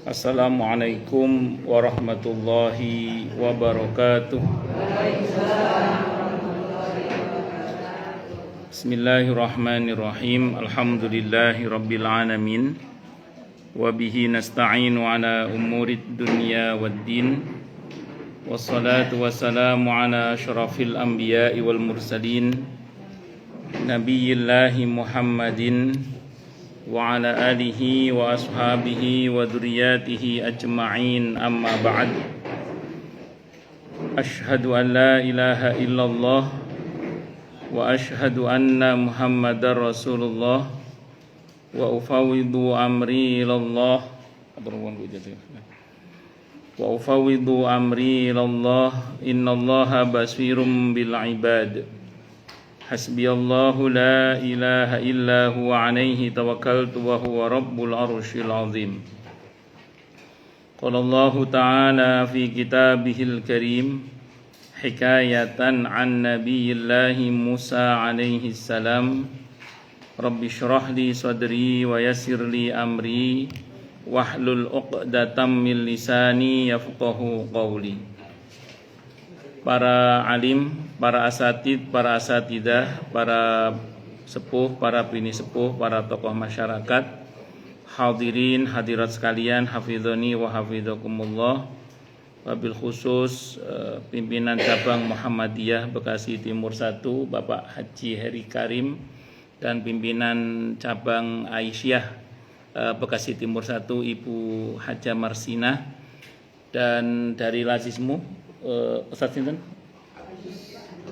Assalamualaikum warahmatullahi wabarakatuh. Bismillahirrahmanirrahim. Alhamdulillahi rabbil alamin. Wabihi nasta'inu ala umurid dunya waddin. Wassalatu wassalamu ala asyrafil anbiya'i wal mursalin, Nabiyillahi Muhammadin wa ala alihi wa ashabihi wa dzurriyyatihi ajma'in, amma ba'd. Asyhadu an la ilaha illallah wa asyhadu anna Muhammadar Rasulullah wa ufawwidu amri ilallah wa ufawwidu amri ilallah innallaha basirum bil ibad. Hasbiyallahu la ilaha illa huwa alaihi tawakkaltu wa huwa rabbul arsyil azim. Qala Allahu ta'ala fi kitabihil karim hikayatan an nabiyillahi Musa alaihi salam, Rabbi syrah li sadri wa yassir li amri wahlul 'uqdatam min lisani yafqahu qawli. Para alim, para asatid, para asatidah, para sepuh, para bini sepuh, para tokoh masyarakat, hadirin, hadirat sekalian, hafidhoni wa hafidhakumullah. Wabil khusus pimpinan cabang Muhammadiyah Bekasi Timur 1, Bapak Haji Heri Karim, dan pimpinan cabang Aisyah Bekasi Timur 1, Ibu Haja Marsina, dan dari Lazismu Ustaz Sinten?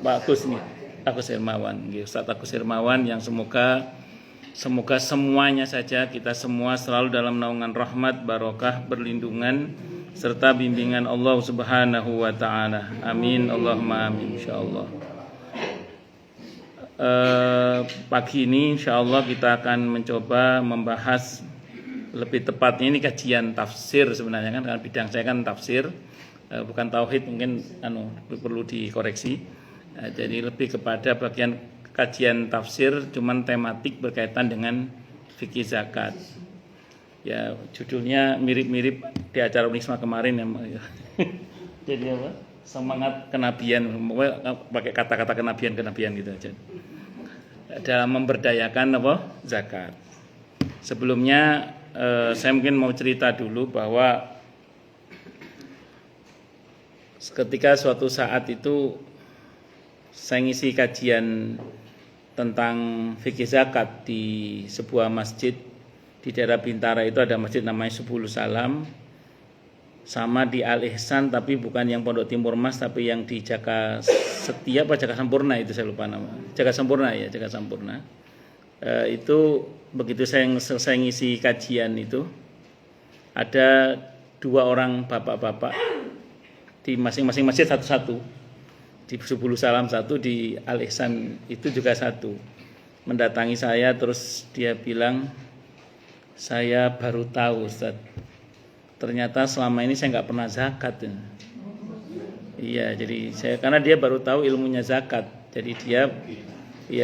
Pak Agus nih, Agus Hermawan. Ustaz Agus Hermawan yang semoga semuanya saja kita semua selalu dalam naungan rahmat, barokah, perlindungan serta bimbingan Allah Subhanahu wa taala. Amin Allahumma amin insyaallah. Pagi ini insyaallah kita akan mencoba membahas, lebih tepatnya ini kajian tafsir sebenarnya kan, karena bidang saya kan tafsir, bukan tauhid, mungkin perlu dikoreksi. Jadi lebih kepada bagian kajian tafsir, cuman tematik berkaitan dengan fikih zakat. Ya, judulnya mirip-mirip di acara Unisma kemarin ya. Jadi apa? Semangat kenabian, pakai kata-kata kenabian gitu aja. Dalam memberdayakan apa? Zakat. Sebelumnya saya mungkin mau cerita dulu bahwa ketika suatu saat itu saya ngisi kajian tentang fikih zakat di sebuah masjid di daerah Bintara. Itu ada masjid namanya Subulus Salam, sama di Al Ihsan, tapi bukan yang Pondok Timur Mas, tapi yang di Jaka Setia apa Jaka Sampurna, itu saya lupa nama. Jaka Sampurna ya, Jaka Sampurna. Itu begitu saya ngisi kajian itu, ada 2 orang bapak-bapak di masing-masing masjid satu-satu. Di Subulus Salam 1, di Al Ihsan itu juga 1. Mendatangi saya, terus dia bilang, saya baru tahu Ustaz, ternyata selama ini saya nggak pernah zakat. Iya, jadi karena dia baru tahu ilmunya zakat, jadi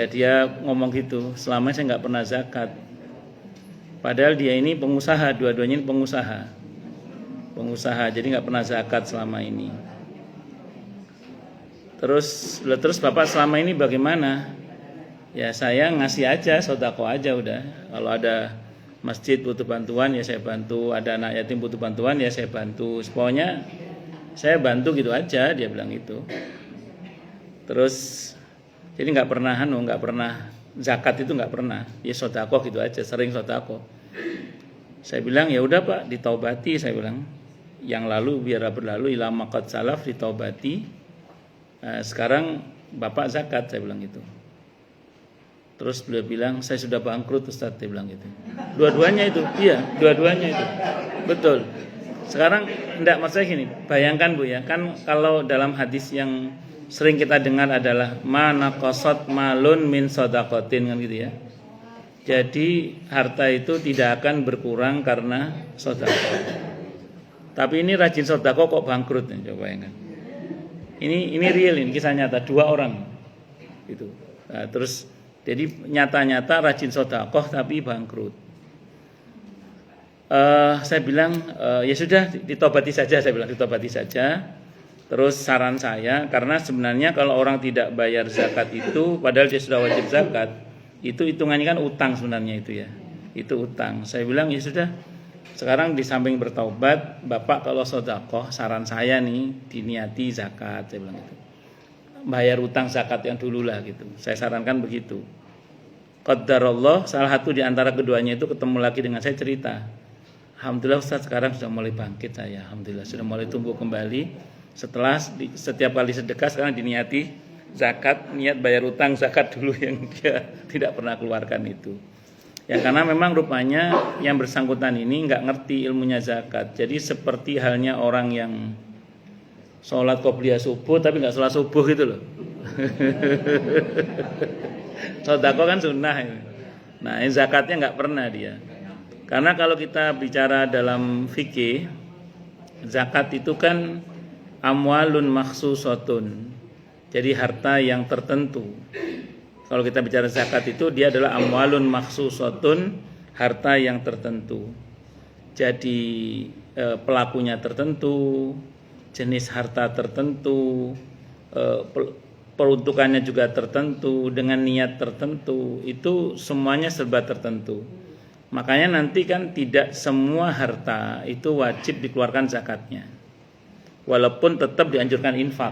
dia ngomong gitu, selama ini saya nggak pernah zakat. Padahal dia ini pengusaha, dua-duanya ini pengusaha, jadi nggak pernah zakat selama ini. Terus Bapak selama ini bagaimana? Ya saya ngasih aja, sodako aja udah. Kalau ada masjid butuh bantuan ya saya bantu, ada anak yatim butuh bantuan ya saya bantu. Pokoknya saya bantu gitu aja, dia bilang gitu. Terus jadi nggak pernah zakat itu nggak pernah. Ya sodako gitu aja, sering sodako. Saya bilang ya udah Pak, ditaubati, saya bilang. Yang lalu biar berlalu, ila maqad salaf, ditaubati. Sekarang Bapak zakat, saya bilang gitu. Terus beliau bilang, saya sudah bangkrut Ustaz, dia bilang gitu. Dua-duanya itu, iya, dua-duanya itu. Betul. Sekarang enggak, maksudnya gini, bayangkan Bu ya, kan kalau dalam hadis yang sering kita dengar adalah mana qasat malun min shadaqatin, kan gitu ya. Jadi harta itu tidak akan berkurang karena sedekah. Tapi ini rajin sedekah kok bangkrut, coba bayangkan. Ini real, ini kisah nyata 2 orang itu. Nah, terus jadi nyata-nyata rajin sedekah tapi bangkrut. Saya bilang ya sudah ditobati saja, saya bilang ditobati saja. Terus saran saya, karena sebenarnya kalau orang tidak bayar zakat itu, padahal dia sudah wajib zakat, itu hitungannya kan utang sebenarnya itu ya, itu utang. Saya bilang ya sudah, sekarang di samping bertaubat, Bapak kalau sedekah, saran saya nih diniati zakat, saya bilang gitu. Bayar utang zakat yang dulu lah gitu. Saya sarankan begitu. Qadarullah, salah satu di antara keduanya itu ketemu lagi dengan saya cerita. Alhamdulillah Ustaz sekarang sudah mulai bangkit saya. Alhamdulillah sudah mulai tumbuh kembali. Setelah setiap kali sedekah sekarang diniati zakat, niat bayar utang zakat dulu yang dia tidak pernah keluarkan itu. Ya karena memang rupanya yang bersangkutan ini nggak ngerti ilmunya zakat. Jadi seperti halnya orang yang sholat qobliyah subuh tapi nggak sholat subuh gitu loh. Sodako kan sunnah. Nah zakatnya nggak pernah dia. Karena kalau kita bicara dalam fikih, zakat itu kan amwalun makhsusatun. Jadi harta yang tertentu. Kalau kita bicara zakat itu dia adalah amwalun makhsusatun, harta yang tertentu. Jadi pelakunya tertentu, jenis harta tertentu, peruntukannya juga tertentu, dengan niat tertentu, itu semuanya serba tertentu. Makanya nanti kan tidak semua harta itu wajib dikeluarkan zakatnya, walaupun tetap dianjurkan infak.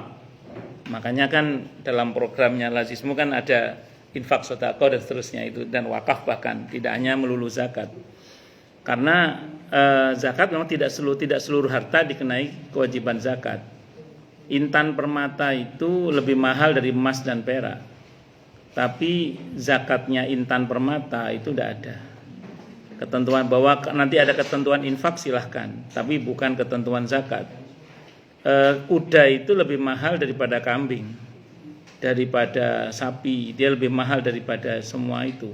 Makanya kan dalam programnya Lazismu kan ada infak sedekah dan seterusnya itu, dan wakaf bahkan, tidak hanya melulu zakat. Karena zakat memang tidak seluruh harta dikenai kewajiban zakat. Intan permata itu lebih mahal dari emas dan perak, tapi zakatnya intan permata itu tidak ada ketentuan bahwa nanti ada ketentuan infak silahkan, tapi bukan ketentuan zakat. Kuda itu lebih mahal daripada kambing, daripada sapi, dia lebih mahal daripada semua itu.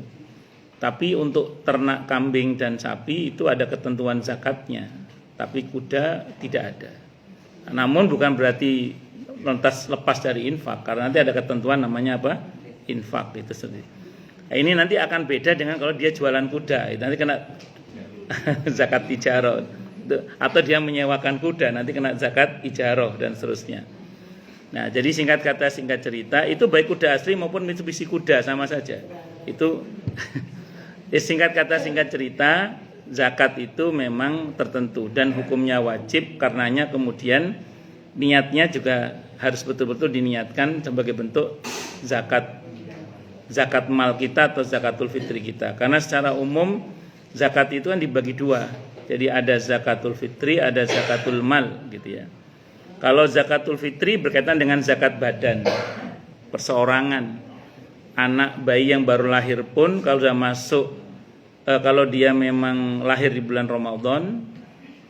Tapi untuk ternak kambing dan sapi itu ada ketentuan zakatnya, tapi kuda tidak ada. Namun bukan berarti lantas lepas dari infak, karena nanti ada ketentuan namanya apa? Infak itu sendiri. Nah, ini nanti akan beda dengan kalau dia jualan kuda, itu nanti kena zakat ijarah. Atau dia menyewakan kuda, nanti kena zakat ijarah dan seterusnya. Nah, jadi singkat kata singkat cerita, itu baik kuda asli maupun Mitsubishi kuda sama saja. Itu singkat kata singkat cerita, zakat itu memang tertentu dan hukumnya wajib, karenanya kemudian niatnya juga harus betul-betul diniatkan sebagai bentuk zakat mal kita atau zakatul fitri kita. Karena secara umum zakat itu kan dibagi dua. Jadi ada zakatul fitri, ada zakatul mal gitu ya. Kalau zakatul fitri berkaitan dengan zakat badan, perseorangan. Anak bayi yang baru lahir pun kalau sudah masuk, kalau dia memang lahir di bulan Ramadan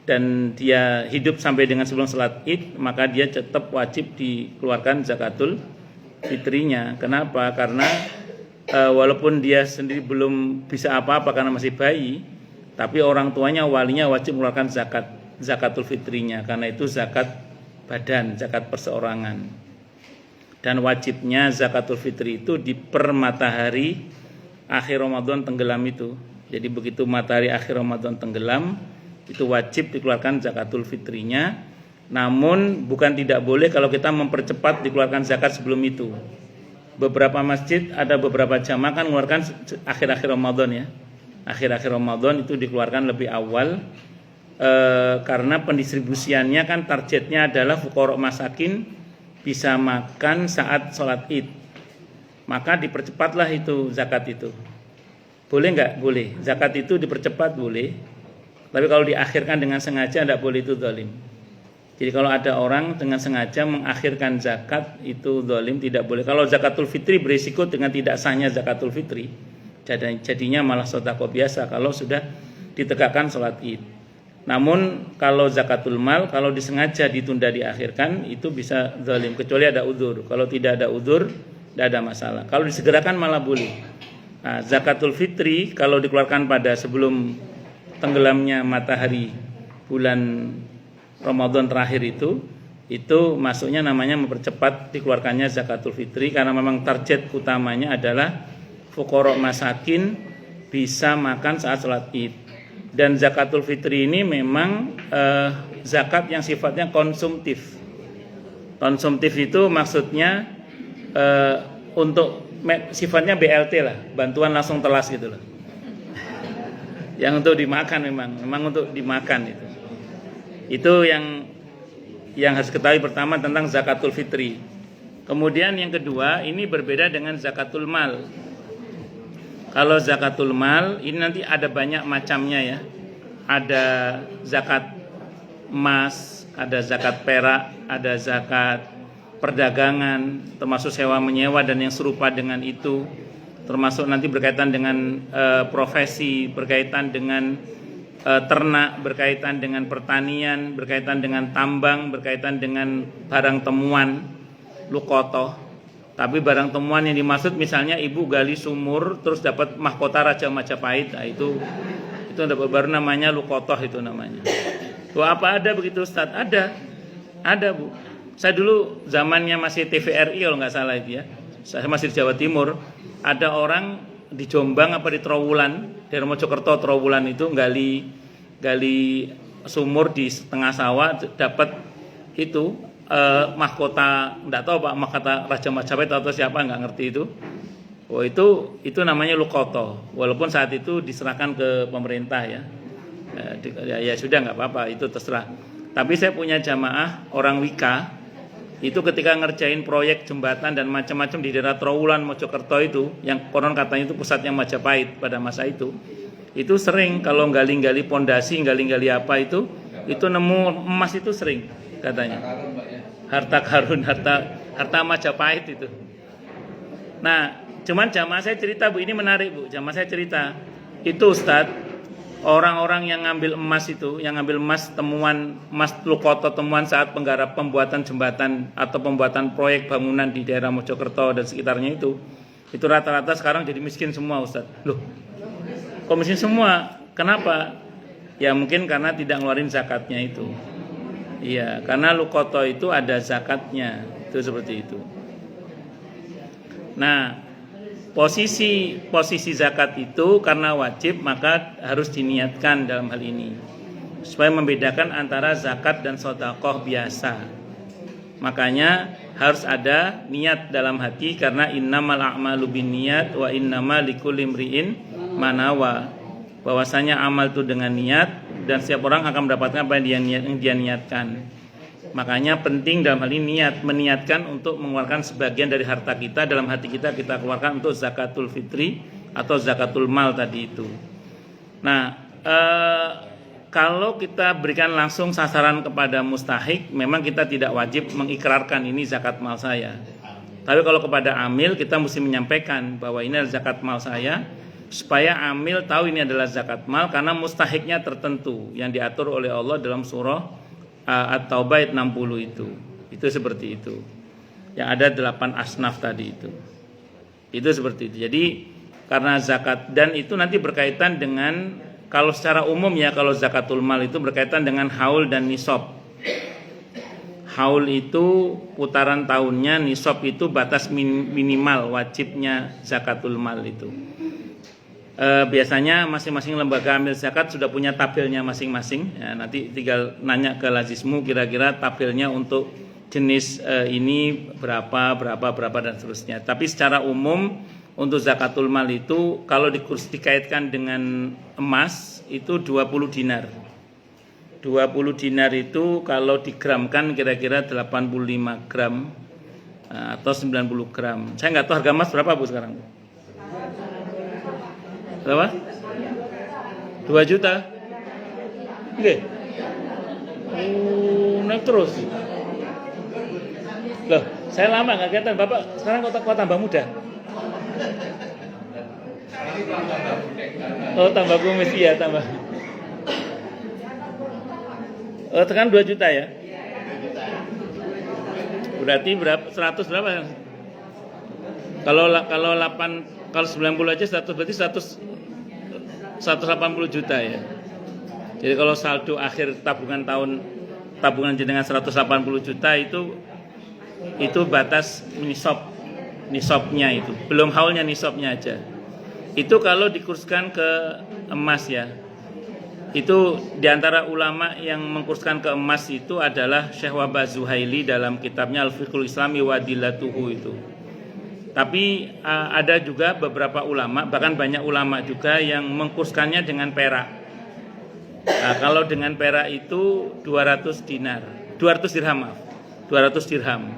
dan dia hidup sampai dengan sebelum salat Id, maka dia tetap wajib dikeluarkan zakatul fitrinya. Kenapa? Karena walaupun dia sendiri belum bisa apa-apa karena masih bayi, tapi orang tuanya, walinya wajib mengeluarkan zakatul fitrinya, karena itu zakat badan, zakat perseorangan. Dan wajibnya zakatul fitri itu di per matahari akhir Ramadan tenggelam itu. Jadi begitu matahari akhir Ramadan tenggelam, itu wajib dikeluarkan zakatul fitrinya. Namun bukan tidak boleh kalau kita mempercepat dikeluarkan zakat sebelum itu. Beberapa masjid, ada beberapa jamaah kan mengeluarkan akhir-akhir Ramadan ya. Akhir-akhir Ramadan itu dikeluarkan lebih awal, karena pendistribusiannya kan targetnya adalah fuqara masakin bisa makan saat sholat Id. Maka dipercepatlah itu zakat itu. Boleh enggak? Boleh. Zakat itu dipercepat boleh. Tapi kalau diakhirkan dengan sengaja tidak boleh, itu zalim. Jadi kalau ada orang dengan sengaja mengakhirkan zakat, itu zalim, tidak boleh. Kalau zakatul fitri berisiko dengan tidak sahnya zakatul fitri. Jadinya malah sedekah biasa kalau sudah ditegakkan sholat Id. Namun kalau zakatul mal, kalau disengaja ditunda diakhirkan, itu bisa zalim, kecuali ada udzur. Kalau tidak ada udzur, tidak ada masalah. Kalau disegerakan malah boleh. Nah, zakatul fitri kalau dikeluarkan pada sebelum tenggelamnya matahari bulan Ramadan terakhir itu masuknya namanya mempercepat dikeluarkannya zakatul fitri, karena memang target utamanya adalah fuqara masakin bisa makan saat sholat Id. Dan zakatul fitri ini memang zakat yang sifatnya konsumtif. Konsumtif itu maksudnya untuk sifatnya BLT lah, bantuan langsung telas gitu loh. Yang untuk dimakan memang untuk dimakan itu. Itu yang harus ketahui pertama tentang zakatul fitri. Kemudian yang kedua, ini berbeda dengan zakatul mal. Kalau zakatul mal ini nanti ada banyak macamnya ya. Ada zakat emas, ada zakat perak, ada zakat perdagangan, termasuk sewa menyewa dan yang serupa dengan itu. Termasuk nanti berkaitan dengan profesi, berkaitan dengan ternak, berkaitan dengan pertanian, berkaitan dengan tambang, berkaitan dengan barang temuan, lukotoh. Tapi barang temuan yang dimaksud misalnya ibu gali sumur terus dapat mahkota Raja Majapahit, nah itu dapat baru namanya lukotoh itu namanya. Wah, apa ada begitu Ustaz? Ada Bu. Saya dulu zamannya masih TVRI kalau nggak salah itu ya. Saya masih di Jawa Timur. Ada orang di Jombang apa di Trowulan, di Mojokerto Trowulan itu gali sumur di tengah sawah dapat itu mahkota, enggak tahu Pak, mahkota Raja Majapahit atau siapa, enggak ngerti itu. Oh, itu namanya lukoto. Walaupun saat itu diserahkan ke pemerintah ya. Ya sudah enggak apa-apa, itu terserah. Tapi saya punya jamaah orang Wika, itu ketika ngerjain proyek jembatan dan macam-macam di daerah Trowulan Mojokerto itu, yang konon katanya itu pusatnya Majapahit pada masa itu sering kalau gali-gali pondasi, gali-gali apa itu nemu emas itu sering katanya. Harta karun, harta Majapahit itu. Nah, cuman jamaah saya cerita Bu, ini menarik Bu. Jamaah saya cerita, itu Ustadz, orang-orang yang ngambil emas itu, yang ngambil emas temuan, emas lukoto temuan saat pembuatan jembatan atau pembuatan proyek bangunan di daerah Mojokerto dan sekitarnya itu rata-rata sekarang jadi miskin semua Ustadz. Loh, kok miskin semua? Kenapa? Ya mungkin karena tidak ngeluarin zakatnya itu. Iya, karena lukoto itu ada zakatnya, itu seperti itu. Nah, posisi zakat itu karena wajib maka harus diniatkan dalam hal ini, supaya membedakan antara zakat dan sedekah biasa. Makanya harus ada niat dalam hati, karena innamal a'malu binniyat wa innamal likulli imri'in ma nawa. Bahwasanya amal itu dengan niat dan setiap orang akan mendapatkan apa yang dia niatkan. Makanya penting dalam hal ini meniatkan untuk mengeluarkan sebagian dari harta kita, dalam hati kita keluarkan untuk zakatul fitri atau zakatul mal tadi itu. Nah, kalau kita berikan langsung sasaran kepada mustahik, memang kita tidak wajib mengikrarkan ini zakat mal saya. Tapi kalau kepada amil kita mesti menyampaikan bahwa ini adalah zakat mal saya, supaya amil tahu ini adalah zakat mal, karena mustahiknya tertentu yang diatur oleh Allah dalam surah At-Taubah ayat 60 itu. Itu seperti itu. Yang ada 8 asnaf tadi itu. Itu seperti itu. Jadi karena zakat, dan itu nanti berkaitan dengan, kalau secara umum ya, kalau zakatul mal itu berkaitan dengan haul dan nisab. Haul itu putaran tahunnya, nisab itu batas minimal wajibnya zakatul mal itu. Biasanya masing-masing lembaga amil zakat sudah punya tabelnya masing-masing ya, nanti tinggal nanya ke lazismu kira-kira tabelnya untuk jenis ini berapa dan seterusnya. Tapi secara umum untuk zakatul mal itu kalau dikaitkan dengan emas itu 20 dinar. 20 dinar itu kalau digramkan kira-kira 85 gram atau 90 gram. Saya nggak tahu harga emas berapa Bu sekarang. Berapa? 2 juta? Oke. Naik terus. Loh, saya lama nggak kelihatan. Bapak sekarang kok tambah muda? Oh, tambah kumis ya, tambah. Oh, tekan 2 juta ya? Berarti berapa? 100 berapa? Kalau 90 aja 100, berarti 180 juta ya. Jadi kalau saldo akhir tabungan jenengan 180 juta itu batas nisabnya itu. Belum haulnya nisabnya aja. Itu kalau dikurskan ke emas ya. Itu diantara ulama yang mengkurskan ke emas itu adalah Syekh Wahbah Zuhaili dalam kitabnya Al-Fiqhul Islami wa Adillatuhu itu. Tapi ada juga beberapa ulama, bahkan banyak ulama juga yang mengkurskannya dengan perak. Kalau dengan perak itu 200 dirham maaf. 200 dirham.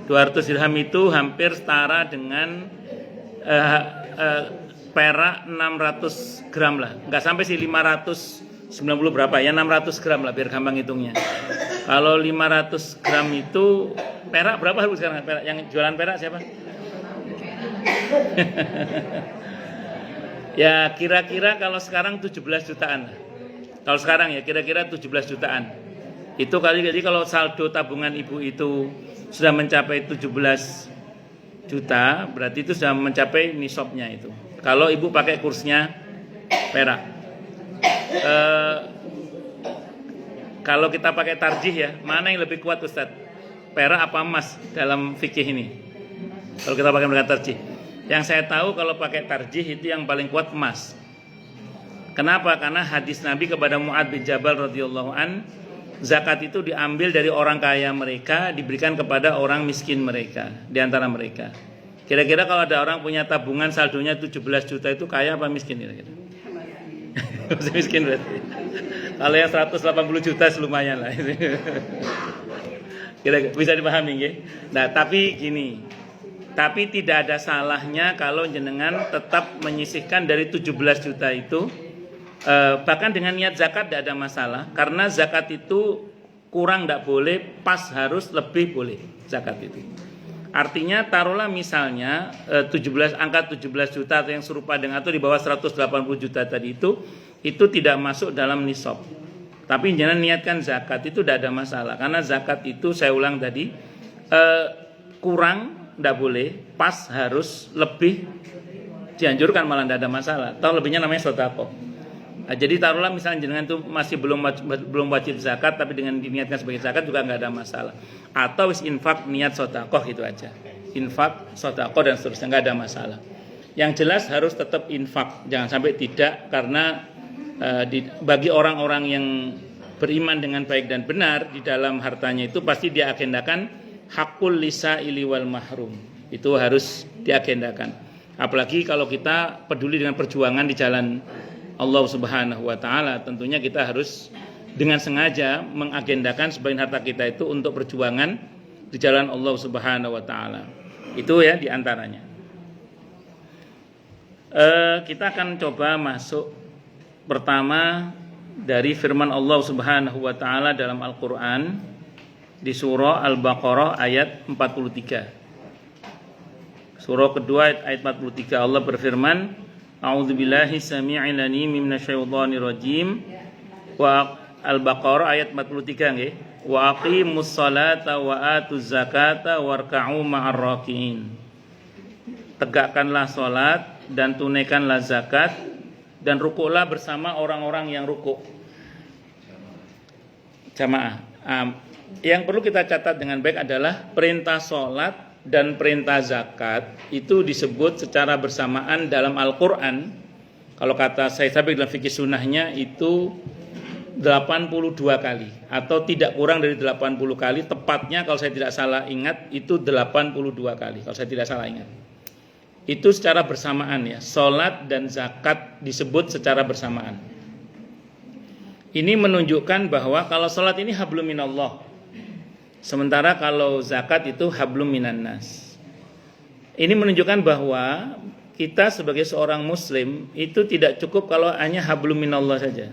200 dirham itu hampir setara dengan perak 600 gram lah. Enggak sampai sih 590 berapa ya, 600 gram lah biar gampang hitungnya. Kalau 500 gram itu perak berapa harus sekarang? Perak yang jualan perak siapa? Ya kira-kira kalau sekarang 17 jutaan. Kalau sekarang ya kira-kira 17 jutaan. Itu kali, jadi kalau saldo tabungan ibu itu sudah mencapai 17 juta, berarti itu sudah mencapai nisabnya itu. Kalau ibu pakai kursnya perak. Kalau kita pakai tarjih ya, mana yang lebih kuat Ustaz? Perak apa emas dalam fikih ini? Kalau kita pakai tarjih. Yang saya tahu kalau pakai tarjih itu yang paling kuat emas. Kenapa? Karena hadis Nabi kepada Mu'adz bin Jabal radhiyallahu an, zakat itu diambil dari orang kaya mereka, diberikan kepada orang miskin mereka, di antara mereka. Kira-kira kalau ada orang punya tabungan saldonya 17 juta itu kaya apa miskin kira-kira? Masih miskin berarti. Kalau yang 180 juta lumayan lah. Kira-kira bisa dipahami nggih? Nah, tapi gini. Tapi tidak ada salahnya kalau jenengan tetap menyisihkan dari 17 juta itu. Bahkan dengan niat zakat tidak ada masalah. Karena zakat itu kurang tidak boleh, pas harus lebih boleh zakat itu. Artinya taruhlah misalnya angka 17 juta atau yang serupa dengan atau di bawah 180 juta tadi itu tidak masuk dalam nisab. Tapi jangan niatkan zakat itu tidak ada masalah. Karena zakat itu saya ulang tadi kurang tidak boleh, pas harus lebih dianjurkan malah tidak ada masalah. Atau lebihnya namanya sedekah. Jadi taruhlah misalnya jenengan itu masih belum wajib zakat tapi dengan diniatkan sebagai zakat juga nggak ada masalah. Atau wis infak niat sedekah itu aja. Infak, sedekah dan seterusnya nggak ada masalah. Yang jelas harus tetap infak, jangan sampai tidak, karena bagi orang-orang yang beriman dengan baik dan benar di dalam hartanya itu pasti dia agendakan hakul lisaili wal mahrum. Itu harus diagendakan. Apalagi kalau kita peduli dengan perjuangan di jalan Allah Subhanahu wa taala, tentunya kita harus dengan sengaja mengagendakan sebagian harta kita itu untuk perjuangan di jalan Allah Subhanahu wa taala. Itu ya di antaranya. Kita akan coba masuk pertama dari firman Allah Subhanahu wa taala dalam Al-Qur'an di surah Al-Baqarah ayat 43. Surah kedua ayat 43, Allah berfirman, A'udzubillahi samii'il 'aliim minasyaitonir rajim. Wa Al-Baqarah ayat 43 nggih. Wa aqimus salata wa atuz zakata warka'u ma'ar raki'in. Tegakkanlah salat dan tunaikanlah zakat dan rukuklah bersama orang-orang yang rukuk. Jamaah. Yang perlu kita catat dengan baik adalah perintah salat dan perintah zakat itu disebut secara bersamaan dalam Al-Quran. Kalau kata saya dalam fikih sunnahnya itu 82 kali atau tidak kurang dari 80 kali. Tepatnya kalau saya tidak salah ingat itu 82 kali kalau saya tidak salah ingat. Itu secara bersamaan ya. Salat dan zakat disebut secara bersamaan. Ini menunjukkan bahwa kalau salat ini hablum minallah, sementara kalau zakat itu hablum minan nas. Ini menunjukkan bahwa kita sebagai seorang muslim itu tidak cukup kalau hanya hablum minallah saja.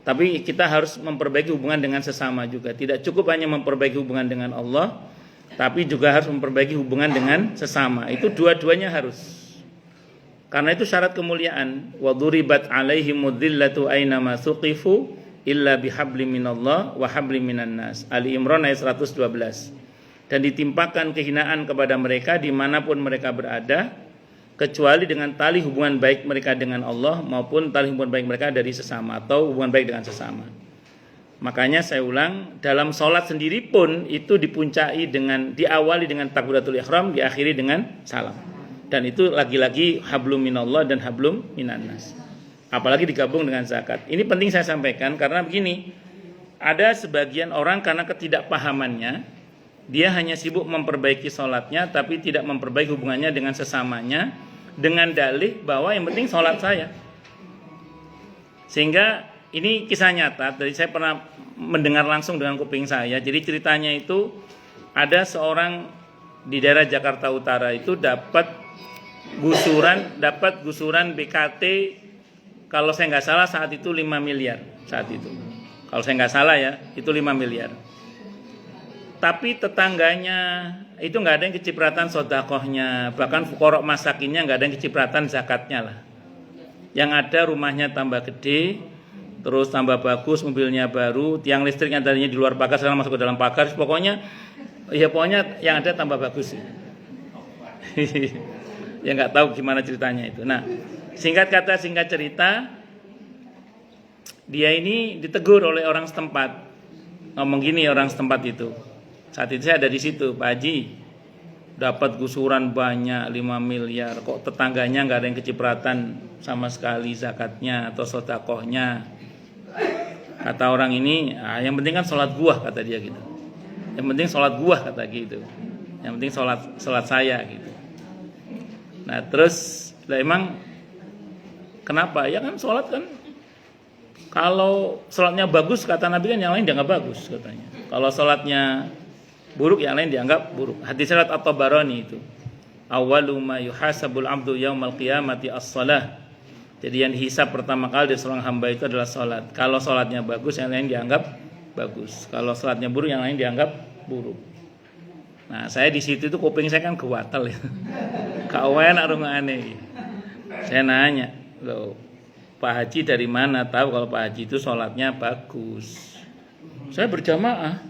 Tapi kita harus memperbaiki hubungan dengan sesama juga. Tidak cukup hanya memperbaiki hubungan dengan Allah, tapi juga harus memperbaiki hubungan dengan sesama. Itu dua-duanya harus. Karena itu syarat kemuliaan. Wa duribat alaihimudz dzillatu ainama suqifu illa bihablim minallah wa hablim minan nas. Ali Imran ayat 112. Dan ditimpakan kehinaan kepada mereka dimanapun mereka berada, kecuali dengan tali hubungan baik mereka dengan Allah maupun tali hubungan baik mereka dari sesama atau hubungan baik dengan sesama. Makanya saya ulang, dalam sholat sendiri pun itu diawali dengan takbiratul ihram, diakhiri dengan salam. Dan itu lagi-lagi hablum minallah dan hablum minan nas. apalagi digabung dengan zakat. Ini penting saya sampaikan karena begini, ada sebagian orang karena ketidakpahamannya, dia hanya sibuk memperbaiki sholatnya tapi tidak memperbaiki hubungannya dengan sesamanya dengan dalih bahwa yang penting sholat saya. Sehingga ini kisah nyata, dari saya pernah mendengar langsung dengan kuping saya. Jadi ceritanya itu ada seorang di daerah Jakarta Utara itu dapat gusuran BKT, kalau saya nggak salah saat itu 5 miliar saat itu. Kalau saya nggak salah ya, itu 5 miliar. Tapi tetangganya itu nggak ada yang kecipratan sodakohnya, bahkan fuqara masakinnya nggak ada yang kecipratan zakatnya lah. Yang ada rumahnya tambah gede, terus tambah bagus, mobilnya baru, tiang listriknya tadinya di luar pagar sekarang masuk ke dalam pagar. Pokoknya yang ada tambah bagus. Ya nggak tahu gimana ceritanya itu. Nah, singkat cerita, dia ini ditegur oleh orang setempat. Ngomong gini orang setempat itu. Saat itu saya ada di situ, Pak Haji, dapat gusuran banyak 5 miliar, kok tetangganya nggak ada yang kecipratan sama sekali zakatnya atau sedekahnya. Kata orang ini, yang penting kan sholat gua, kata dia gitu. Yang penting sholat gua, kata gitu. Yang penting sholat saya gitu. Nah terus, emang kenapa? Ya kan sholat kan, kalau sholatnya bagus kata Nabi kan yang lain dianggap bagus katanya. Kalau sholatnya buruk yang lain dianggap buruk. Hadis riwayat At-Tabarani itu. Awwalu ma yuhasabul abdu yaumal qiyamati as-shalah. Jadi yang dihisab pertama kali dari seorang hamba itu adalah sholat. Kalau sholatnya bagus yang lain dianggap bagus. Kalau sholatnya buruk yang lain dianggap buruk. Nah saya di situ itu kuping saya kan kewatal ya. Kawan arung aneh. Saya nanya, loh Pak Haji dari mana tahu kalau Pak Haji itu sholatnya bagus? Saya berjamaah.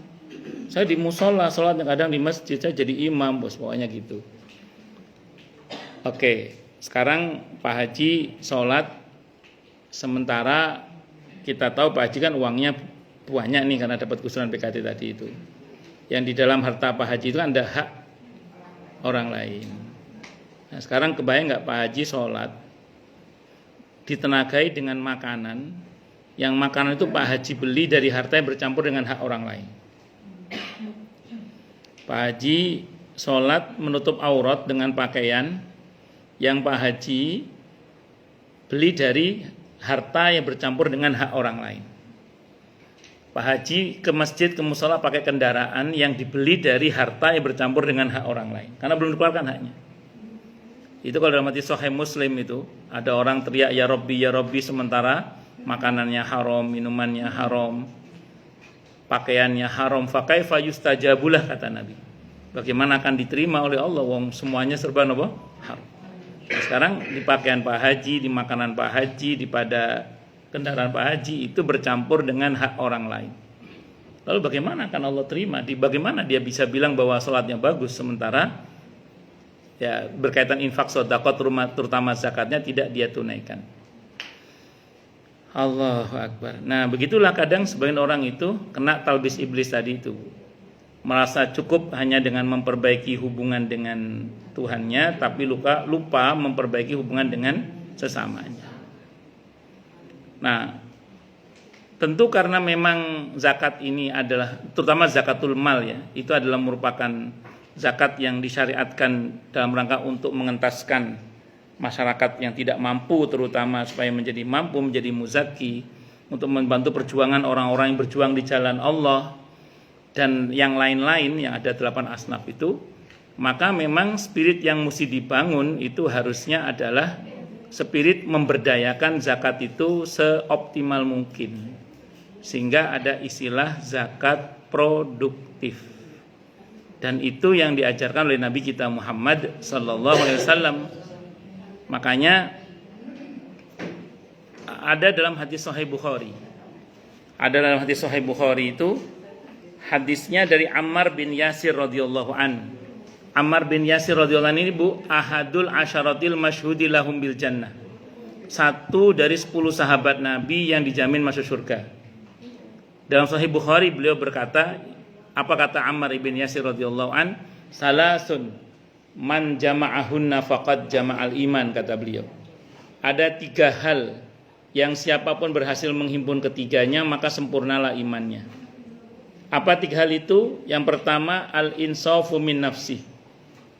Saya di musola, sholatnya kadang di masjid, saya jadi imam, bos, pokoknya gitu. Oke, sekarang Pak Haji sholat, sementara kita tahu Pak Haji kan uangnya banyak nih karena dapat gusuran BKT tadi itu. Yang di dalam harta Pak Haji itu kan ada hak orang lain. Nah sekarang kebayang nggak Pak Haji sholat ditenagai dengan makanan, yang makanan itu Pak Haji beli dari harta yang bercampur dengan hak orang lain. Pak Haji sholat menutup aurat dengan pakaian yang Pak Haji beli dari harta yang bercampur dengan hak orang lain. Pak Haji ke masjid, ke musola pakai kendaraan yang dibeli dari harta yang bercampur dengan hak orang lain, karena belum dikeluarkan haknya. Itu kalau dalam hadis Sahih Muslim itu ada orang teriak ya Rabbi sementara makanannya haram, minumannya haram, pakaiannya haram, fa kaifa yustajabulah, kata Nabi. Bagaimana akan diterima oleh Allah wong semuanya serba apa? Haram. Nah, sekarang di pakaian Pak Haji, di makanan Pak Haji, di pada kendaraan Pak Haji itu bercampur dengan hak orang lain. Lalu bagaimana akan Allah terima? Bagaimana dia bisa bilang bahwa sholatnya bagus sementara ya berkaitan infak sedekah terutama zakatnya tidak dia tunaikan. Allahu Akbar. Nah begitulah kadang sebagian orang itu kena talbis iblis tadi itu, merasa cukup hanya dengan memperbaiki hubungan dengan Tuhannya, tapi lupa memperbaiki hubungan dengan sesamanya. Nah tentu karena memang zakat ini adalah terutama zakatul mal ya, itu adalah merupakan zakat yang disyariatkan dalam rangka untuk mengentaskan masyarakat yang tidak mampu, terutama supaya menjadi mampu, menjadi muzaki, untuk membantu perjuangan orang-orang yang berjuang di jalan Allah dan yang lain-lain yang ada 8 asnaf itu. Maka memang spirit yang mesti dibangun itu harusnya adalah spirit memberdayakan zakat itu seoptimal mungkin, sehingga ada istilah zakat produktif. Dan itu yang diajarkan oleh Nabi kita Muhammad sallallahu alaihi wasallam. Makanya ada dalam hadis Sahih Bukhari. Ada dalam hadis Sahih Bukhari itu hadisnya dari Ammar bin Yasir radhiyallahu an. Ammar bin Yasir radhiyallahu an ini ahadul asyaratil masyhudi lahum bil jannah. Satu dari 10 sahabat Nabi yang dijamin masuk surga. Dalam Sahih Bukhari beliau berkata, apa kata Ammar bin Yasir radhiyallahu an? Salasun man jama'ahunna faqad jama'al iman, kata beliau. Ada 3 hal Yang siapapun berhasil menghimpun ketiganya maka sempurnalah imannya. Apa 3 hal itu? Yang pertama, al-insafu min nafsi.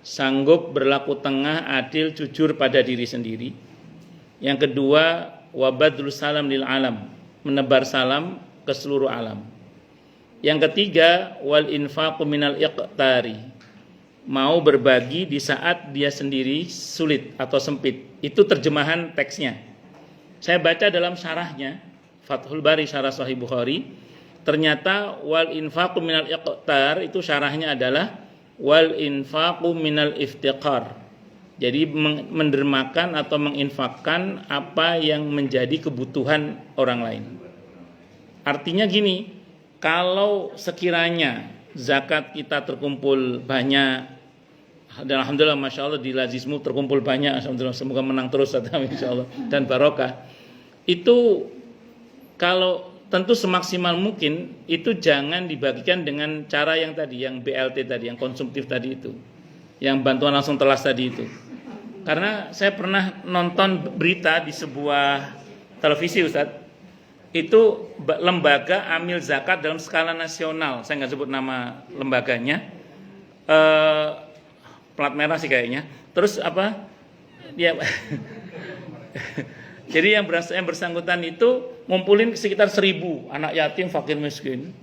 Sanggup berlaku tengah, adil, jujur pada diri sendiri. Yang kedua, wabadul salam lil alam. Menebar salam ke seluruh alam. Yang ketiga, wal infaqu minal iqtari. Mau berbagi di saat dia sendiri sulit atau sempit. Itu terjemahan teksnya. Saya baca dalam syarahnya Fathul Bari syarah Sahih Bukhari, ternyata wal infaqu minal iqtar itu syarahnya adalah wal infaqu minal iftiqar. Jadi mendermakan atau menginfakkan apa yang menjadi kebutuhan orang lain. Artinya gini, kalau sekiranya zakat kita terkumpul banyak, dan alhamdulillah masya Allah di Lazismu terkumpul banyak, alhamdulillah, semoga menang terus insya Allah dan barokah. Itu kalau tentu semaksimal mungkin itu jangan dibagikan dengan cara yang tadi, yang BLT tadi, yang konsumtif tadi itu, yang bantuan langsung telas tadi itu. Karena saya pernah nonton berita di sebuah televisi, Ustadz, itu lembaga amil zakat dalam skala nasional, saya nggak sebut nama lembaganya, plat merah sih kayaknya. Terus apa? Ya, jadi yang bersangkutan itu ngumpulin sekitar 1.000 anak yatim, fakir miskin.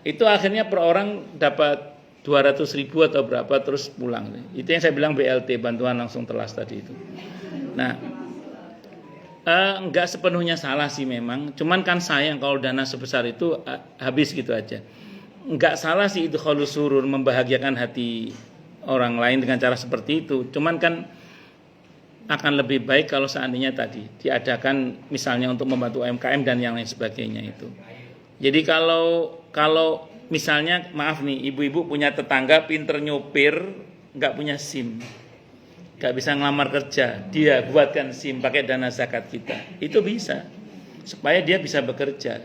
Itu akhirnya per orang dapat 200.000 atau berapa, terus pulang. Itu yang saya bilang BLT, bantuan langsung telas tadi itu. Nah, enggak sepenuhnya salah sih memang. Cuman kan sayang kalau dana sebesar itu habis gitu aja. Enggak salah sih itu kalau surur membahagiakan hati orang lain dengan cara seperti itu. Cuman kan akan lebih baik kalau seandainya tadi diadakan misalnya untuk membantu UMKM dan yang lain sebagainya itu. Jadi kalau misalnya maaf nih, ibu-ibu punya tetangga pinter nyopir, nggak punya SIM, nggak bisa ngelamar kerja, dia buatkan SIM pakai dana zakat kita, itu bisa supaya dia bisa bekerja.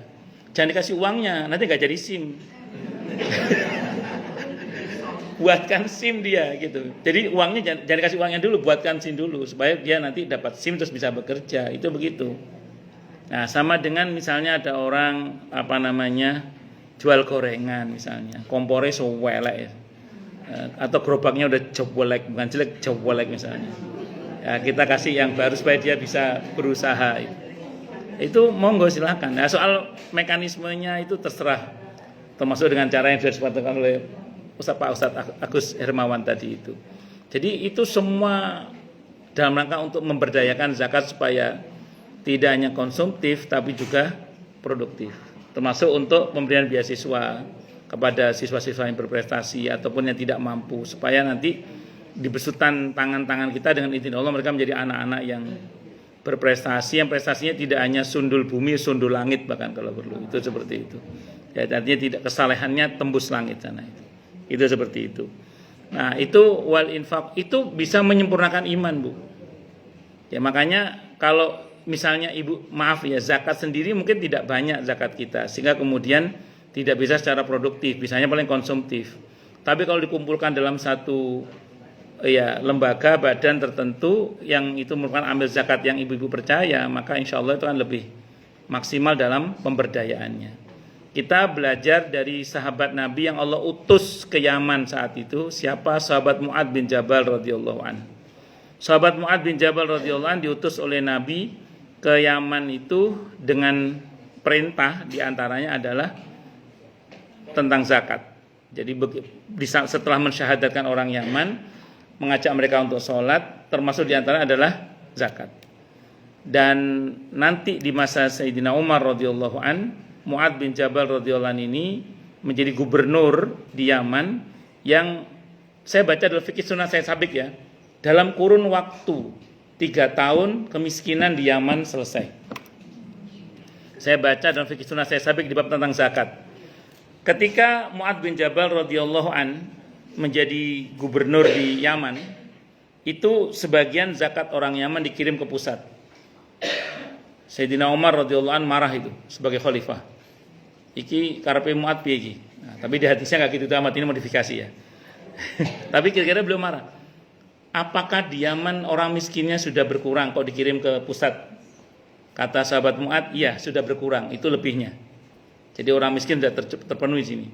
Jangan dikasih uangnya, nanti nggak jadi SIM. Buatkan SIM dia gitu. Jadi uangnya jangan kasih uangnya dulu, buatkan SIM dulu supaya dia nanti dapat SIM terus bisa bekerja. Itu begitu. Nah, sama dengan misalnya ada orang jual gorengan misalnya, kompornya sewelek ya. Atau gerobaknya udah jebolek, bukan jelek, jebolek misalnya. Ya, kita kasih yang baru supaya dia bisa berusaha. Itu monggo silakan. Nah, soal mekanismenya itu terserah. Termasuk dengan cara yang sudah disebutkan oleh Pak Ustadz Agus Hermawan tadi itu. Jadi itu semua dalam rangka untuk memberdayakan zakat supaya tidak hanya konsumtif tapi juga produktif. Termasuk untuk pemberian beasiswa kepada siswa-siswa yang berprestasi ataupun yang tidak mampu, supaya nanti di besutan tangan-tangan kita dengan izin Allah mereka menjadi anak-anak yang berprestasi, yang prestasinya tidak hanya sundul bumi, sundul langit bahkan kalau perlu. Itu seperti itu. Ya, artinya tidak kesalehannya tembus langit sana itu. Itu seperti itu. Nah, itu wal infaq itu bisa menyempurnakan iman, Bu. Ya, makanya kalau misalnya ibu maaf ya, zakat sendiri mungkin tidak banyak zakat kita sehingga kemudian tidak bisa secara produktif, bisanya paling konsumtif. Tapi kalau dikumpulkan dalam satu lembaga badan tertentu yang itu merupakan amil zakat yang ibu-ibu percaya, maka insya Allah itu akan lebih maksimal dalam pemberdayaannya. Kita belajar dari sahabat Nabi yang Allah utus ke Yaman saat itu. Siapa? Sahabat Mu'ad bin Jabal radhiyallahu an. Sahabat Mu'ad bin Jabal radhiyallahu an diutus oleh Nabi ke Yaman itu dengan perintah diantaranya adalah tentang zakat. Jadi setelah mensyahadatkan orang Yaman, mengajak mereka untuk sholat, termasuk diantaranya adalah zakat. Dan nanti di masa Sayyidina Umar radhiyallahu an, Mu'ad bin Jabal radhiyallahu anhu ini menjadi gubernur di Yaman yang saya baca dalam fikih sunnah saya sabik ya, dalam kurun waktu 3 tahun kemiskinan di Yaman selesai. Saya baca dalam fikih sunnah saya sabik di bab tentang zakat. Ketika Mu'ad bin Jabal radhiyallahu an menjadi gubernur di Yaman, itu sebagian zakat orang Yaman dikirim ke pusat. Sayyidina Umar radhiyallahu an marah itu sebagai khalifah. Iki karepe Mu'ad piye iki? Nah, tapi di hadisnya enggak gitu amat, ini modifikasi ya. Tapi kira-kira beliau marah. Apakah di Yaman orang miskinnya sudah berkurang kok dikirim ke pusat? Kata sahabat Mu'ad, iya sudah berkurang, itu lebihnya. Jadi orang miskin sudah terpenuhi sini.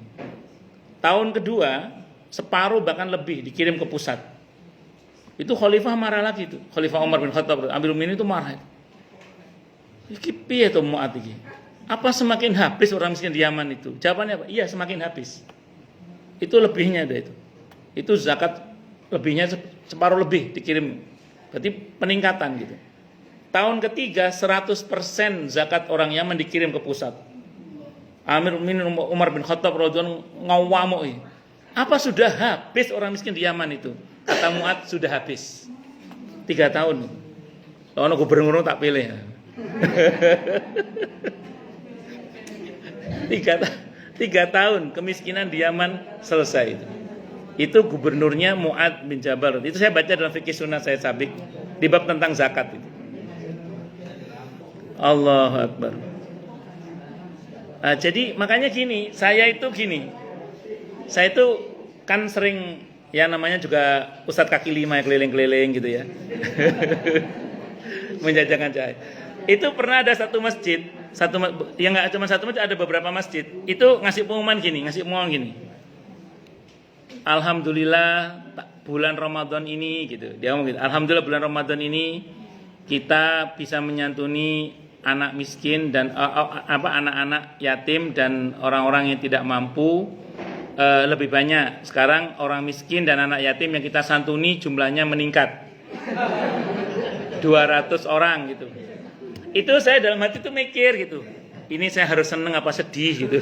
Tahun kedua, separuh bahkan lebih dikirim ke pusat. Itu khalifah marah lagi itu. Khalifah Umar bin Khattab, Amirul Mukminin itu marah. Iki piye to Mu'ad iki? Apa semakin habis orang miskin di Yaman itu? Jawabannya apa? Iya, semakin habis. Itu lebihnya ada itu. Itu zakat lebihnya separuh lebih dikirim. Berarti peningkatan gitu. Tahun ketiga 100% zakat orang Yaman dikirim ke pusat. Amirul Mukminin Umar bin Khattab radhiyallahu ngawamuk. Apa sudah habis orang miskin di Yaman itu? Kata Mu'ad sudah habis. 3 tahun. Ono gubernur tak pilih. 3 tahun kemiskinan di Yaman selesai itu. Itu gubernurnya Mu'ad bin Jabal. Itu saya baca dalam fikih sunnah saya sabik di bab tentang zakat itu. Allahu Akbar. Jadi makanya gini, saya itu kan sering ya namanya juga Ustadz kaki lima keliling-keliling gitu ya. Menjajakan cahaya. Itu pernah ada satu masjid, yang nggak cuma satu masjid, ada beberapa masjid. Itu ngasih pengumuman gini. Alhamdulillah bulan Ramadan ini gitu. Dia ngomong gitu. Alhamdulillah bulan Ramadan ini kita bisa menyantuni anak miskin dan anak-anak yatim dan orang-orang yang tidak mampu lebih banyak. Sekarang orang miskin dan anak yatim yang kita santuni jumlahnya meningkat 200 orang gitu. Itu saya dalam hati itu mikir gitu. Ini saya harus seneng apa sedih gitu.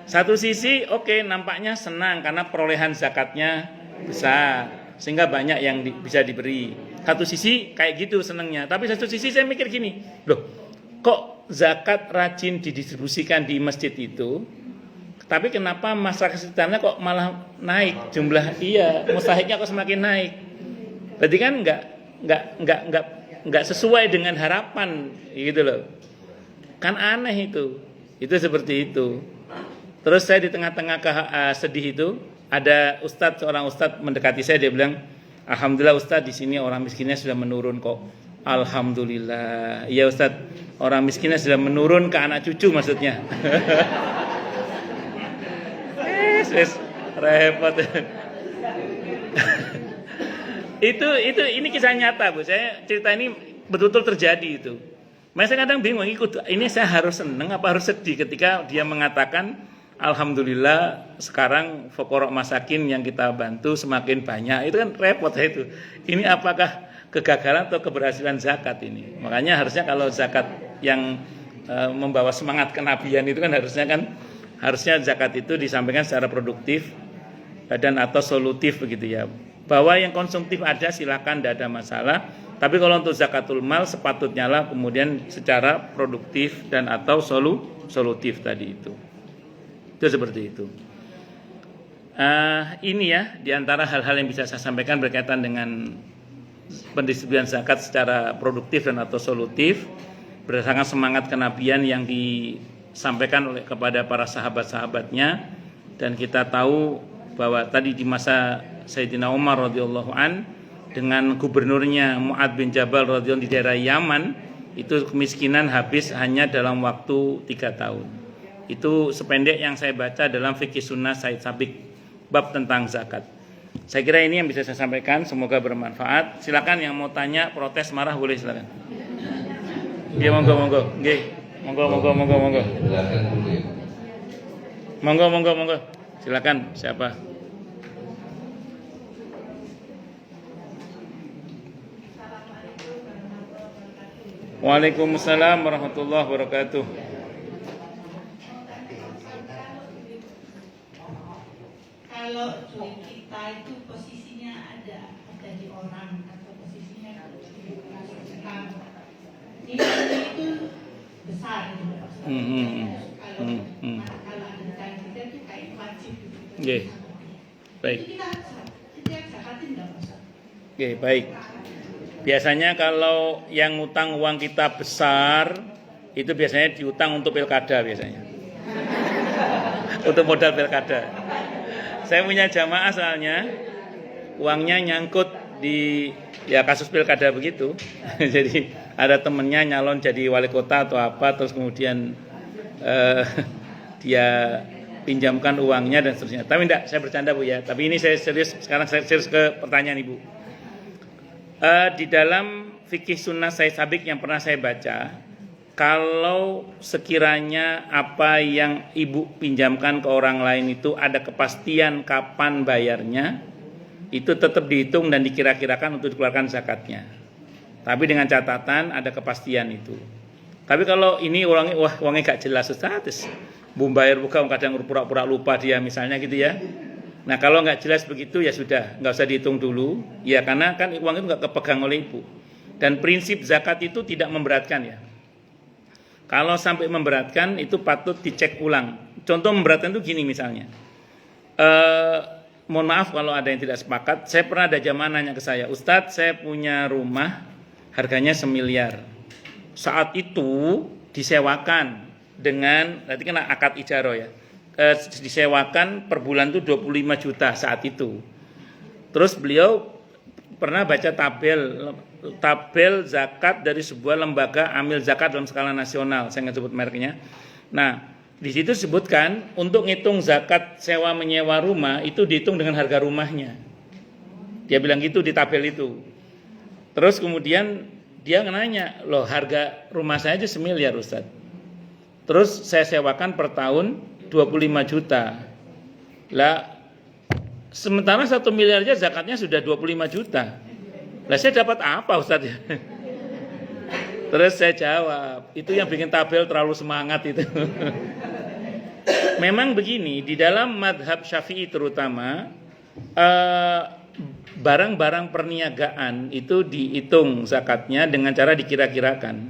Satu sisi oke, nampaknya senang karena perolehan zakatnya besar sehingga banyak yang bisa diberi. Satu sisi kayak gitu senengnya, tapi satu sisi saya mikir gini, loh kok zakat rajin didistribusikan di masjid itu, tapi kenapa masyarakat sekitarnya kok malah naik jumlah, mustahiknya kok semakin naik. Berarti kan nggak sesuai dengan harapan gitu loh. Kan aneh itu seperti itu. Terus saya di tengah-tengah sedih itu ada seorang ustadz mendekati saya, dia bilang, alhamdulillah Ustadz, di sini orang miskinnya sudah menurun kok. Alhamdulillah. Iya Ustadz, orang miskinnya sudah menurun ke anak cucu maksudnya. Repot. Ini kisah nyata Bu. Saya cerita ini betul-betul terjadi itu. Mas saya kadang bingung, ini saya harus seneng apa harus sedih ketika dia mengatakan alhamdulillah sekarang fuqara masakin yang kita bantu semakin banyak. Itu kan repot itu. Ini apakah kegagalan atau keberhasilan zakat ini? Makanya harusnya kalau zakat yang membawa semangat kenabian itu kan harusnya zakat itu disampaikan secara produktif dan atau solutif begitu ya. Bahwa yang konsumtif ada silakan, tidak ada masalah. Tapi kalau untuk zakatul mal sepatutnya lah kemudian secara produktif dan atau solutif tadi itu. Itu seperti itu. Ini ya diantara hal-hal yang bisa saya sampaikan berkaitan dengan pendistribusian zakat secara produktif dan atau solutif berdasarkan semangat kenabian yang disampaikan kepada para sahabat-sahabatnya. Dan kita tahu bahwa tadi di masa Sayyidina Umar radhiyallahu an dengan gubernurnya Mu'ad bin Jabal radhiyallahu di daerah Yaman, itu kemiskinan habis hanya dalam waktu 3 tahun. Itu sependek yang saya baca dalam fikih sunnah Said Sabik bab tentang zakat. Saya kira ini yang bisa saya sampaikan, semoga bermanfaat. Silakan yang mau tanya, protes, marah boleh silakan. Ya monggo. Nggih. Monggo. Monggo. Silakan, siapa? Waalaikumsalam warahmatullahi wabarakatuh. Kalau duit kita itu posisinya ada di orang atau posisinya di sekarang, nilainya itu besar gitu. Kalau ada kita itu kayak wajib. Nggih. Baik. Kita zakatin enggak usah. Oke, baik. Biasanya kalau yang ngutang uang kita besar, itu biasanya diutang untuk pilkada biasanya. Untuk modal pilkada. Saya punya jamaah soalnya, uangnya nyangkut di kasus pilkada begitu. Jadi ada temennya nyalon jadi wali kota atau apa, terus kemudian dia pinjamkan uangnya dan seterusnya. Tapi enggak, saya bercanda Bu ya. Tapi ini saya serius, sekarang saya serius ke pertanyaan Ibu. Di dalam fikih sunnah Said Sabiq yang pernah saya baca, kalau sekiranya apa yang Ibu pinjamkan ke orang lain itu ada kepastian kapan bayarnya, itu tetap dihitung dan dikira-kirakan untuk dikeluarkan zakatnya. Tapi dengan catatan ada kepastian itu. Tapi kalau ini uangnya gak jelas Ustaz, bayar bukan kadang pura-pura lupa dia misalnya gitu ya. Nah kalau nggak jelas begitu ya sudah, nggak usah dihitung dulu. Ya karena kan uang itu nggak kepegang oleh ibu. Dan prinsip zakat itu tidak memberatkan ya. Kalau sampai memberatkan itu patut dicek ulang. Contoh memberatkan itu gini misalnya. Mohon maaf kalau ada yang tidak sepakat. Saya pernah ada jamaah nanya ke saya, Ustadz saya punya rumah harganya 1 miliar. Saat itu disewakan dengan, nanti kena akad ijaro ya, disewakan per bulan itu 25 juta saat itu. Terus beliau pernah baca tabel zakat dari sebuah lembaga amil zakat dalam skala nasional, saya nggak sebut mereknya. Nah, di situ sebutkan untuk ngitung zakat sewa menyewa rumah itu dihitung dengan harga rumahnya. Dia bilang gitu di tabel itu. Terus kemudian dia nanya, loh harga rumah saya aja 1 miliar Ustaz. Terus saya sewakan per tahun 25 juta. Lah sementara 1 miliar aja zakatnya sudah 25 juta. Lah saya dapat apa Ustaz? Terus saya jawab, itu yang bikin tabel terlalu semangat itu. Memang begini, di dalam madhab Syafi'i terutama barang-barang perniagaan itu dihitung zakatnya dengan cara dikira-kirakan.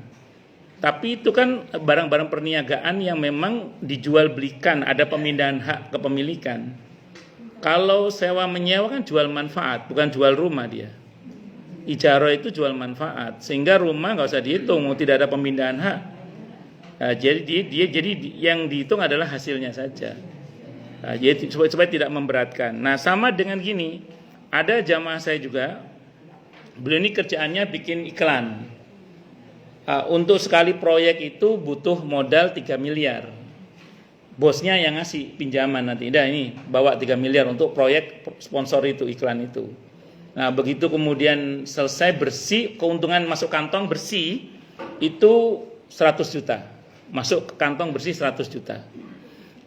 Tapi itu kan barang-barang perniagaan yang memang dijual belikan, ada pemindahan hak kepemilikan. Kalau sewa menyewa kan jual manfaat, bukan jual rumah dia. Ijaro itu jual manfaat, sehingga rumah nggak usah dihitung, tidak ada pemindahan hak. Nah, jadi yang dihitung adalah hasilnya saja. Nah, jadi supaya tidak memberatkan. Nah sama dengan gini, ada jamaah saya juga, beliau ini kerjaannya bikin iklan. Untuk sekali proyek itu butuh modal 3 miliar. Bosnya yang ngasih pinjaman nanti. Dah ini bawa 3 miliar untuk proyek sponsor itu, iklan itu. Nah begitu kemudian selesai bersih, keuntungan masuk kantong bersih itu 100 juta. Masuk ke kantong bersih 100 juta.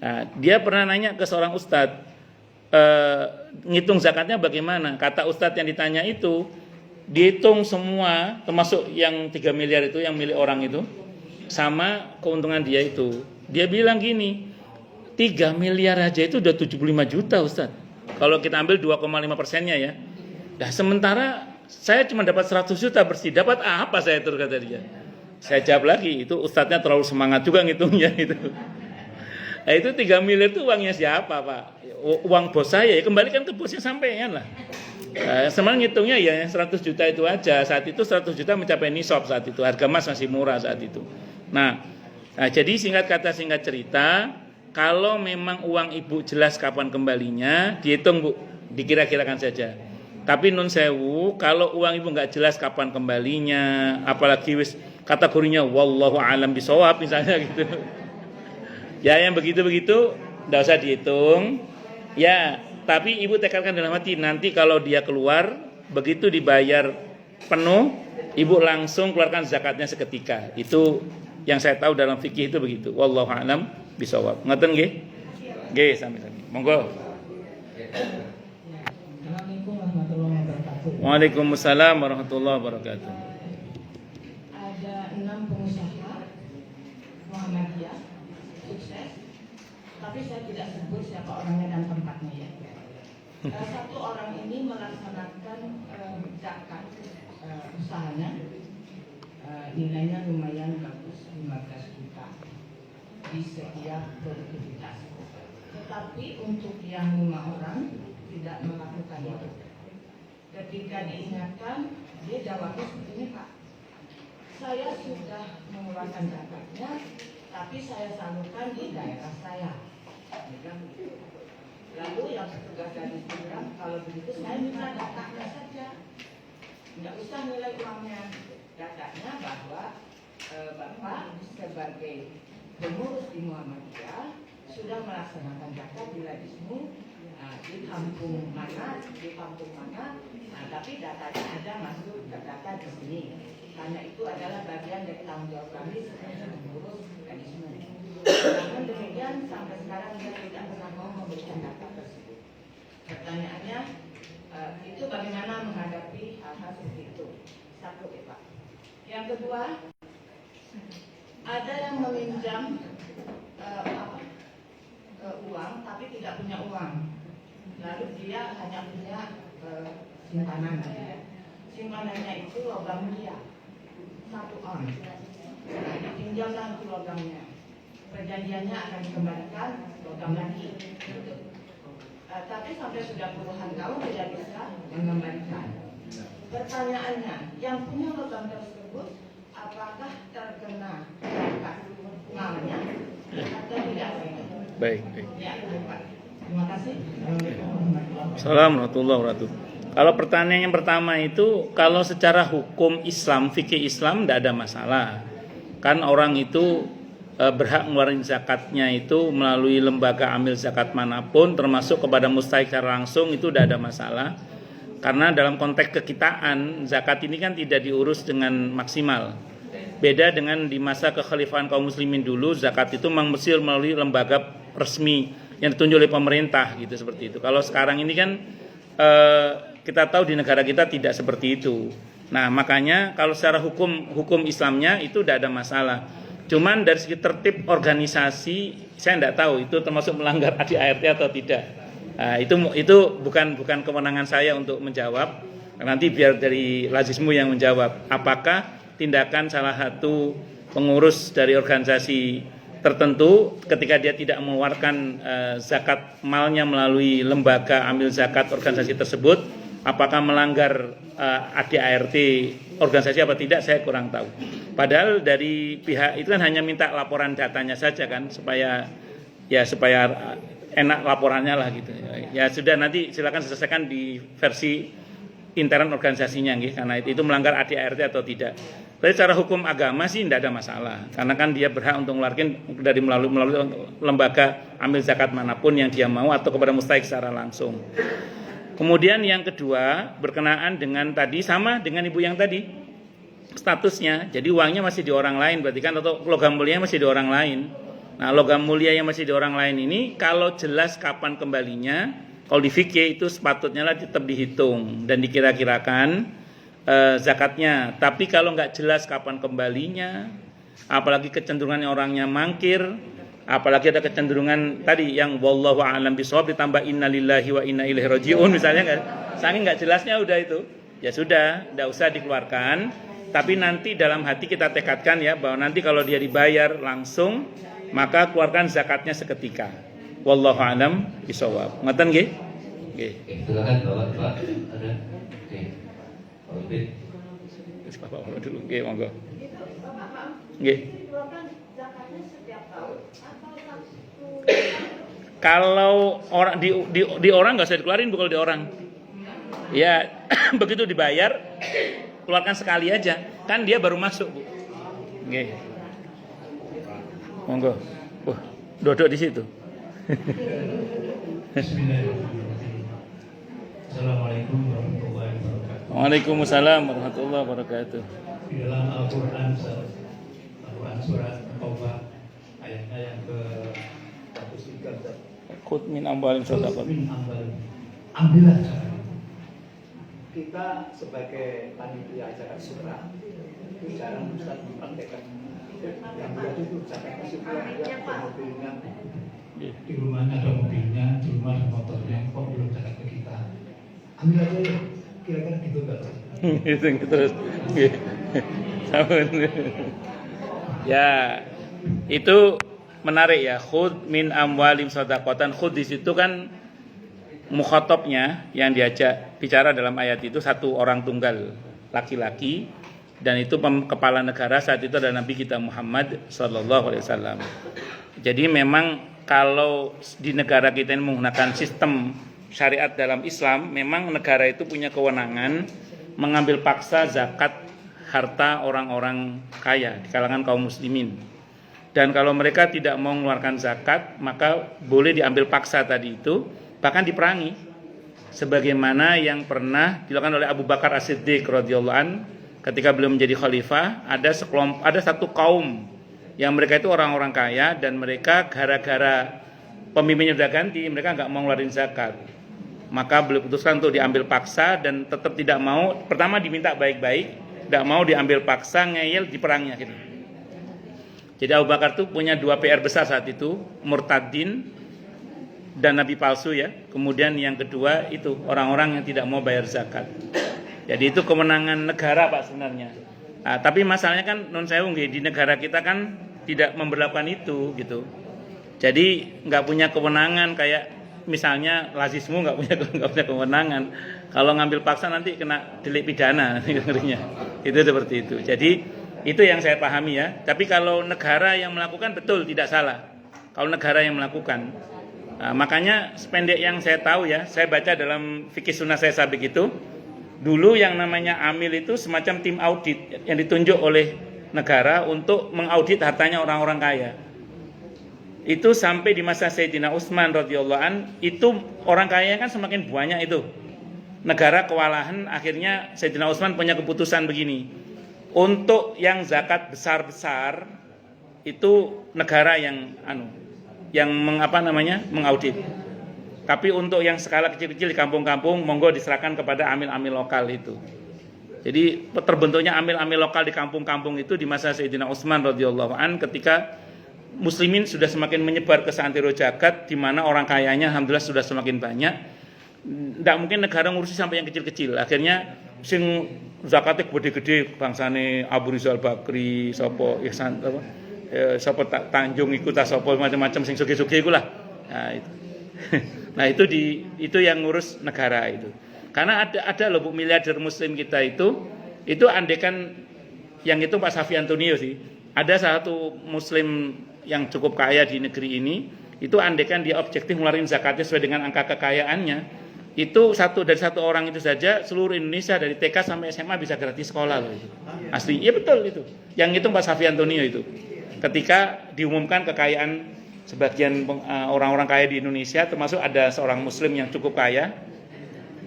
Nah, dia pernah nanya ke seorang ustadz, ngitung zakatnya bagaimana? Kata ustadz yang ditanya itu, dihitung semua termasuk yang 3 miliar itu yang milik orang itu sama keuntungan dia itu. Dia bilang gini, 3 miliar aja itu udah 75 juta Ustaz. Kalau kita ambil 2,5%-nya ya. Nah sementara saya cuma dapat 100 juta bersih. Dapat apa saya terus kata dia. Saya jawab lagi, itu ustadznya terlalu semangat juga ngitungnya itu. Nah itu 3 miliar itu uangnya siapa Pak? Uang bos saya ya, kembalikan ke bosnya sampean lah. Sebenarnya ngitungnya ya 100 juta itu aja. Saat itu 100 juta mencapai nisab saat itu. Harga emas masih murah saat itu. Nah jadi singkat kata singkat cerita, kalau memang uang ibu jelas kapan kembalinya, dihitung Bu, dikira-kirakan saja. Tapi nun sewu, kalau uang ibu nggak jelas kapan kembalinya, apalagi wis kategorinya wallahu alam bisawab misalnya gitu. Ya yang begitu-begitu enggak usah dihitung. Ya, tapi ibu tekankan dalam hati, nanti kalau dia keluar, begitu dibayar penuh, ibu langsung keluarkan zakatnya seketika. Itu yang saya tahu dalam fikih itu begitu. Wallahu a'lam bishawab. Ngoten nggih? Nggih, sami-sami. Monggo. Waalaikumsalam warahmatullahi wabarakatuh. Ada 6 pengusaha Muhammadiyah sukses, tapi saya tidak sebut siapa orangnya dan tempatnya ya. Satu orang ini melaksanakan zakat usahanya, nilainya lumayan bagus, 15 juta di setiap produktivitas. Tetapi untuk yang 5 orang tidak melakukan itu. Ketika diingatkan, dia jawabnya seperti ini, Pak. Saya sudah mengeluarkan zakatnya, tapi saya salurkan di daerah saya. Lalu yang petugas dari bilang, kalau begitu saya minta datanya saja, nggak usah nilai uangnya. datanya bahwa Bapak sebagai pengurus di Muhammadiyah sudah melaksanakan zakat di Ladismu di kampung mana, tapi datanya ada masuk ke data di sini. Karena itu adalah bagian dari tanggung jawab kami sebagai pengurus Ladismu. Namun demikian sampai sekarang dia tidak pernah mau memberikan data tersebut. Pertanyaannya, itu bagaimana menghadapi hal-hal seperti itu? Satu, Pak. Yang kedua, ada yang meminjam uang tapi tidak punya uang. Lalu dia hanya punya simpanan. Simpanannya itu logam mulia 1 on. Nah, dipinjamlah itu logamnya. Perjanjiannya akan dikembalikan logam lagi. Tapi sampai sudah puluhan tahun tidak bisa mengembalikan. Pertanyaannya, yang punya logam tersebut apakah terkena zakat malnya atau tidak? Baik. Ya, Pak. Terima kasih. Assalamualaikum warahmatullahi wabarakatuh. Kalau pertanyaan yang pertama itu, kalau secara hukum Islam, fikih Islam tidak ada masalah. Kan orang itu berhak ngeluarin zakatnya itu melalui lembaga amil zakat manapun, termasuk kepada mustahik secara langsung, itu tidak ada masalah. Karena dalam konteks kekitaan, zakat ini kan tidak diurus dengan maksimal. Beda dengan di masa kekhalifahan kaum muslimin dulu, zakat itu memang mesti melalui lembaga resmi yang ditunjuk oleh pemerintah gitu, seperti itu. Kalau sekarang ini kan kita tahu di negara kita tidak seperti itu. Nah, makanya kalau secara hukum Islamnya itu tidak ada masalah. Cuman dari segi tertib organisasi saya tidak tahu itu termasuk melanggar ADART atau tidak. Nah, itu bukan kewenangan saya untuk menjawab. Nanti biar dari Lazismu yang menjawab. Apakah tindakan salah satu pengurus dari organisasi tertentu ketika dia tidak mengeluarkan zakat malnya melalui lembaga amil zakat organisasi tersebut, apakah melanggar ADART organisasi apa tidak, saya kurang tahu. Padahal dari pihak itu kan hanya minta laporan datanya saja kan, supaya enak laporannya lah gitu. Ya sudah, nanti silakan selesaikan di versi intern organisasinya nggih, karena itu melanggar ADART atau tidak. Tapi secara hukum agama sih tidak ada masalah, karena kan dia berhak untuk mengeluarkan dari melalui lembaga amil zakat manapun yang dia mau atau kepada mustahik secara langsung. Kemudian yang kedua berkenaan dengan tadi, sama dengan ibu yang tadi statusnya, jadi uangnya masih di orang lain, berarti kan, atau logam mulia masih di orang lain. Nah, logam mulia yang masih di orang lain ini kalau jelas kapan kembalinya, kalau di fikih itu sepatutnya lah tetap dihitung dan dikira-kirakan zakatnya. Tapi kalau nggak jelas kapan kembalinya, apalagi kecenderungannya orangnya mangkir, apalagi ada kecenderungan tadi yang wallahu a'lam bishawab ditambah innalillahi wa inna ilaihi rajiun misalnya, saking nggak jelasnya udah itu, ya sudah, nggak usah dikeluarkan. Tapi nanti dalam hati kita tekadkan ya bahwa nanti kalau dia dibayar langsung, maka keluarkan zakatnya seketika. Wallahu a'lam bishawab. Ngoten nggih? Nggih. Silakan Bapak ada. Oke. Oke. Wis Bapak dulu nggih, monggo. Itu Bapak Nggih. dikeluarkan zakatnya setiap tahun atau satu? Kalau orang di orang nggak usah dikeluarin, Bu, kalau di orang. Ya, begitu dibayar keluarkan sekali aja. Kan dia baru masuk, Bu. Nggih. Monggo. Wah, duduk di situ. Bismillahirrahmanirrahim. Assalamualaikum warahmatullahi wabarakatuh. Waalaikumsalam warahmatullahi wabarakatuh. Di dalam Al-Quran surat Taubah ayatnya yang ke 103. Khud min amwalihim shadaqah. Ambillah zakat. Kita sebagai panitia zakat surat itu jarang Ustaz mempraktekkan yang berarti itu zakat surat ada mobilnya, di rumahnya ada mobilnya, di rumah ada motornya, kok belum zakat ke kita? Ambil aja ya, kira-kira gitu enggak? Terus. Ya, itu menarik ya. Khud min amwalim shadaqatan. Khud di situ kan mukhatabnya yang diajak bicara dalam ayat itu satu orang tunggal laki-laki, dan itu kepala negara saat itu adalah Nabi kita Muhammad sallallahu alaihi wasallam. Jadi memang kalau di negara kita ini menggunakan sistem syariat dalam Islam, memang negara itu punya kewenangan mengambil paksa zakat harta orang-orang kaya di kalangan kaum muslimin. Dan kalau mereka tidak mau mengeluarkan zakat, maka boleh diambil paksa tadi itu, bahkan diperangi. Sebagaimana yang pernah dilakukan oleh Abu Bakar As-Siddiq radhiyallahu an ketika beliau menjadi khalifah, ada satu kaum yang mereka itu orang-orang kaya dan mereka gara-gara pemimpinnya sudah ganti, mereka nggak mau ngeluarin zakat. Maka beliau putuskan untuk diambil paksa dan tetap tidak mau. Pertama diminta baik-baik, tidak mau diambil paksa, ngeyel, diperangi akhirnya. Jadi Abu Bakar itu punya 2 PR besar saat itu, murtadin dan nabi palsu ya. Kemudian yang kedua itu orang-orang yang tidak mau bayar zakat. Jadi itu kemenangan negara Pak sebenarnya. Nah, tapi masalahnya kan non sewu di negara kita kan tidak memberlakukan itu gitu. Jadi nggak punya kewenangan kayak misalnya lazismu nggak punya kewenangan. Kalau ngambil paksa nanti kena delik pidana ngerinya. Itu seperti itu. Jadi itu yang saya pahami ya. Tapi kalau negara yang melakukan betul tidak salah. Kalau negara yang melakukan, nah, makanya sependek yang saya tahu ya, saya baca dalam fikih sunnah saya sabik itu, dulu yang namanya amil itu semacam tim audit yang ditunjuk oleh negara untuk mengaudit hartanya orang-orang kaya. Itu sampai di masa Sayyidina Utsman radhiyallahu an, itu orang kaya kan semakin banyak itu. Negara kewalahan, akhirnya Sayyidina Utsman punya keputusan begini. Untuk yang zakat besar-besar itu negara yang mengaudit. Tapi untuk yang skala kecil-kecil di kampung-kampung monggo diserahkan kepada amil-amil lokal itu. Jadi terbentuknya amil-amil lokal di kampung-kampung itu di masa Sayyidina Utsman radhiyallahu an ketika muslimin sudah semakin menyebar ke seantero jagat di mana orang kayanya alhamdulillah sudah semakin banyak. Tidak mungkin negara ngurusi sampai yang kecil-kecil. Akhirnya sing zakatnya gede-gede bangsane Abu Rizal Bakri, sapa Ihsan apa? Sapa Tanjung ikut sapa macam-macam sing sugih-sugih iku lah. Nah itu. Nah itu yang ngurus negara itu. Karena ada loh Bu miliarder muslim kita itu andekan yang itu Pak Safi Antonio sih. Ada satu muslim yang cukup kaya di negeri ini, itu andekan dia objektif ngeluarin zakatnya sesuai dengan angka kekayaannya. Itu dari satu orang itu saja seluruh Indonesia dari TK sampai SMA bisa gratis sekolah loh itu. Asli, iya betul itu. Yang itu Pak Safi Antonio itu. Ketika diumumkan kekayaan sebagian orang-orang kaya di Indonesia, termasuk ada seorang muslim yang cukup kaya,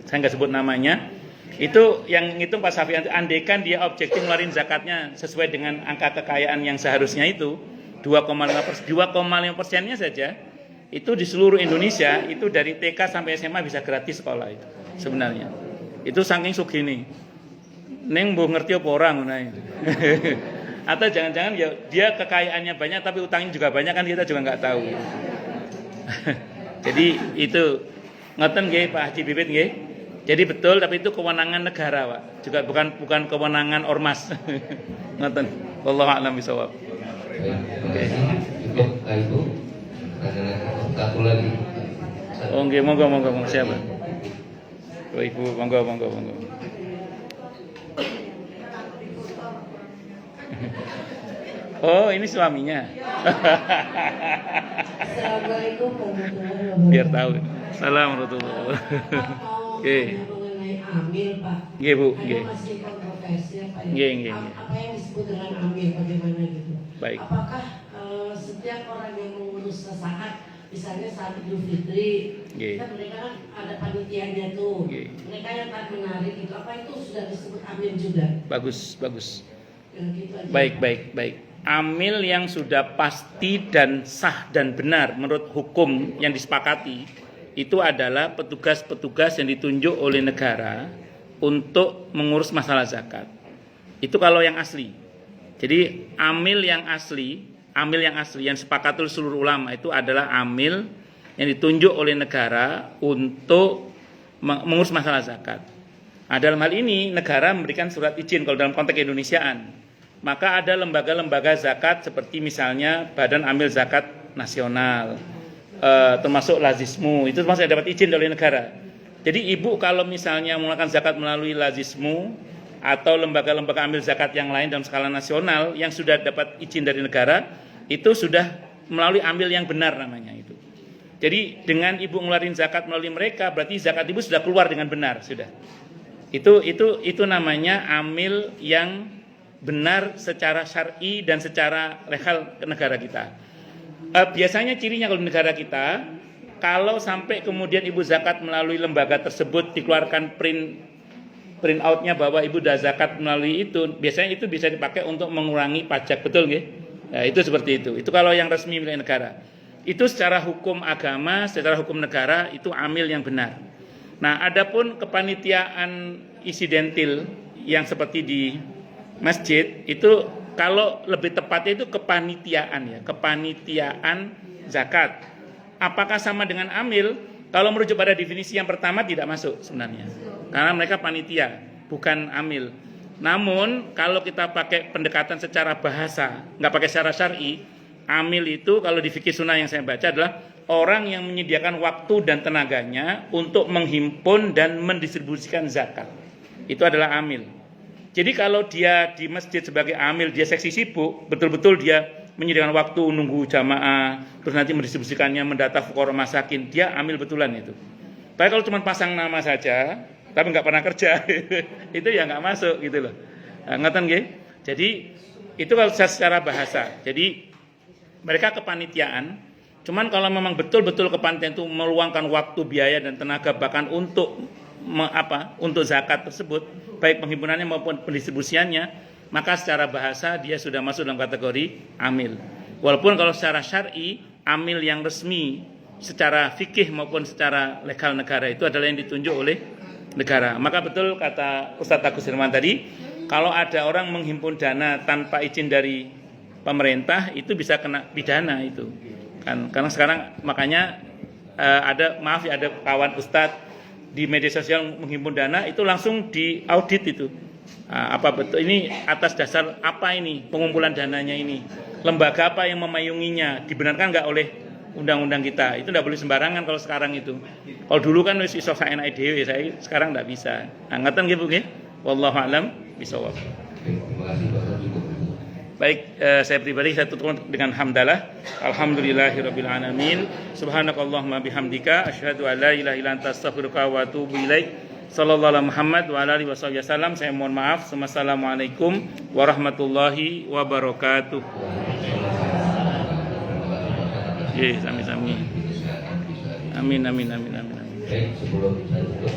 saya nggak sebut namanya, itu yang ngitung Pak Safi Antonio, andekan dia objektif ngeluarin zakatnya sesuai dengan angka kekayaan yang seharusnya itu 2,5%nya saja. Itu di seluruh Indonesia itu dari TK sampai SMA bisa gratis sekolah itu sebenarnya. Itu saking sugih neng mbok ngerti apa orang nah itu. Atau jangan-jangan ya dia kekayaannya banyak tapi utangnya juga banyak kan kita juga nggak tahu. Jadi itu ngoten nggih Pak Haji Bibit nggih. Jadi betul tapi itu kewenangan negara Pak. Juga bukan kewenangan ormas. Ngoten. Wallahu a'lam bishawab. Oke. Cukup Ibu. Ada satu lagi. Oh nggih, monggo siapa? Oh Ibu, monggo. Oh, ini suaminya. Assalamualaikum warahmatullahi wabarakatuh. Biar tahu. Assalamualaikum warahmatullahi wabarakatuh. Oke. Mengenai amil, Pak. Nggih, Bu, Ada nggih. masih kontroversi Pak. Nggih. Apa yang disebut dengan amil bagaimana gitu? Baik. Apakah setiap orang yang mengurus sesaat, misalnya saat Idul Fitri, Nggih. kan mereka kan ada panitianya tuh. Nggih. Mereka yang tak menarik itu, apa itu sudah disebut amil juga? Bagus. Ya, gitu aja. Baik. Amil yang sudah pasti dan sah dan benar menurut hukum yang disepakati itu adalah petugas-petugas yang ditunjuk oleh negara untuk mengurus masalah zakat. Itu kalau yang asli. Jadi amil yang asli yang sepakati oleh seluruh ulama itu adalah amil yang ditunjuk oleh negara untuk mengurus masalah zakat. Nah, dalam hal ini negara memberikan surat izin kalau dalam konteks Indonesiaan. Maka ada lembaga-lembaga zakat seperti misalnya Badan Amil Zakat Nasional, termasuk Lazismu, itu termasuk dapat izin dari negara. Jadi ibu kalau misalnya melakukan zakat melalui Lazismu atau lembaga-lembaga amil zakat yang lain dalam skala nasional yang sudah dapat izin dari negara, itu sudah melalui amil yang benar namanya itu. Jadi dengan ibu ngeluarin zakat melalui mereka, berarti zakat ibu sudah keluar dengan benar sudah. Itu namanya amil yang benar secara syar'i dan secara legal ke negara kita. Biasanya cirinya kalau di negara kita, kalau sampai kemudian ibu zakat melalui lembaga tersebut dikeluarkan print outnya bahwa ibu dah zakat melalui itu, biasanya itu bisa dipakai untuk mengurangi pajak, betul nggih? Ya, itu seperti itu. Itu kalau yang resmi milik negara. Itu secara hukum agama, secara hukum negara itu amil yang benar. Nah, adapun kepanitiaan insidentil yang seperti di masjid itu kalau lebih tepatnya itu kepanitiaan ya, kepanitiaan zakat. Apakah sama dengan amil? Kalau merujuk pada definisi yang pertama tidak masuk sebenarnya. Karena mereka panitia, bukan amil. Namun kalau kita pakai pendekatan secara bahasa, nggak pakai secara syar'i, amil itu kalau di fikih sunnah yang saya baca adalah orang yang menyediakan waktu dan tenaganya untuk menghimpun dan mendistribusikan zakat. Itu adalah amil. Jadi kalau dia di masjid sebagai amil, dia seksi sibuk, betul-betul dia menyediakan waktu nunggu jamaah, terus nanti mendistribusikannya, mendata fuqara masakin, dia amil betulan itu. Tapi kalau cuma pasang nama saja, tapi nggak pernah kerja, itu ya nggak masuk gitu loh. Ngeten nggih? Jadi itu kalau secara bahasa. Jadi mereka kepanitiaan, cuman kalau memang betul-betul kepanitiaan itu meluangkan waktu, biaya dan tenaga bahkan untuk untuk zakat tersebut, baik penghimpunannya maupun pendistribusiannya, maka secara bahasa dia sudah masuk dalam kategori amil. Walaupun kalau secara syar'i, amil yang resmi secara fikih maupun secara legal negara itu adalah yang ditunjuk oleh negara. Maka betul kata Ustadz Agus Hirman tadi, kalau ada orang menghimpun dana tanpa izin dari pemerintah itu bisa kena pidana itu. Kan karena sekarang makanya ada kawan Ustadz di media sosial menghimpun dana itu langsung diaudit itu. Apa betul ini atas dasar apa ini pengumpulan dananya ini, lembaga apa yang memayunginya, dibenarkan nggak oleh undang-undang kita? Itu nggak boleh sembarangan kalau sekarang itu. Kalau dulu kan wis iso saenake dhewe, saya sekarang nggak bisa. Ngeten nggih Bu nggih. Wallahu a'lam bishawab. Terima kasih Bapak, cukup. Baik, saya pribadi saya tutup dengan hamdalah. Alhamdulillahirabbil alamin. Subhanakallahumma bihamdika asyhadu an la ilaha illa anta astaghfiruka wa atubu ilaik. Sallallahu alaihi Muhammad wa alihi wasallam. Saya mohon maaf. Wassalamualaikum warahmatullahi wabarakatuh. Yes, sami-sami. Amin amin amin amin. Baik, sebelum saya tutup